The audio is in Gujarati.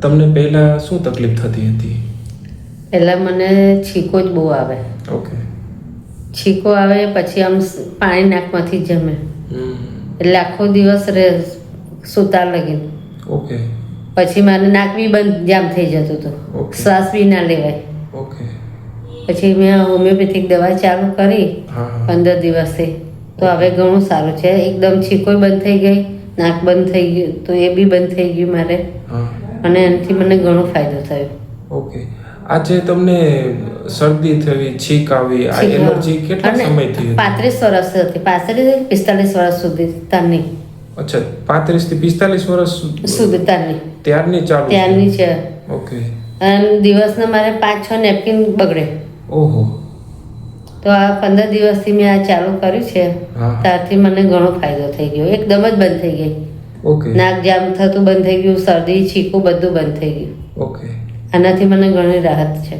તમને પહેલા શું તકલીફ થતી હતી? પહેલાં મને છીકો જ બહુ આવે. ઓકે. છીકો આવે પછી આમ પાણી નાકમાંથી જમે, એટલે આખો દિવસ સૂતા લગીને. ઓકે. પછી મારે નાક બી બંધ જામ થઈ જતું હતું, શ્વાસ બી ના લેવાય. ઓકે. પછી મેં હોમિયોપેથિક દવા ચાલુ કરી 15 દિવસથી, તો હવે ઘણું સારું છે. એકદમ છીકોય બંધ થઈ ગઈ, નાક બંધ થઈ ગયું તો એ બી બંધ થઈ ગયું મારે, અને એનાથી મને ઘણો ફાયદો થયો. ઓકે. આજે તમને શરદી થઈ, છીક આવી, આ એલર્જી કેટલા સમયથી? 35 વર્ષ હતી, 45 વર્ષ સુધી તારની. અચ્છા, 35 થી 45 વર્ષ સુધી તારની. ત્યારની ચાલુ? ત્યારની છે. ઓકે. અને દિવસના મારે 5-6 નેપકિન બગડે. ઓહો. તો આ 15 દિવસથી મેં આ ચાલુ કર્યું છે, ત્યારથી મને ઘણો ફાયદો થઈ ગયો. એકદમ જ બંધ થઈ ગઈ. ઓકે. નાક જામ થતું બંધ થઈ ગયું, શરદી, છીકું બધું બંધ થઈ ગયું. ઓકે. આનાથી મને ઘણી રાહત છે.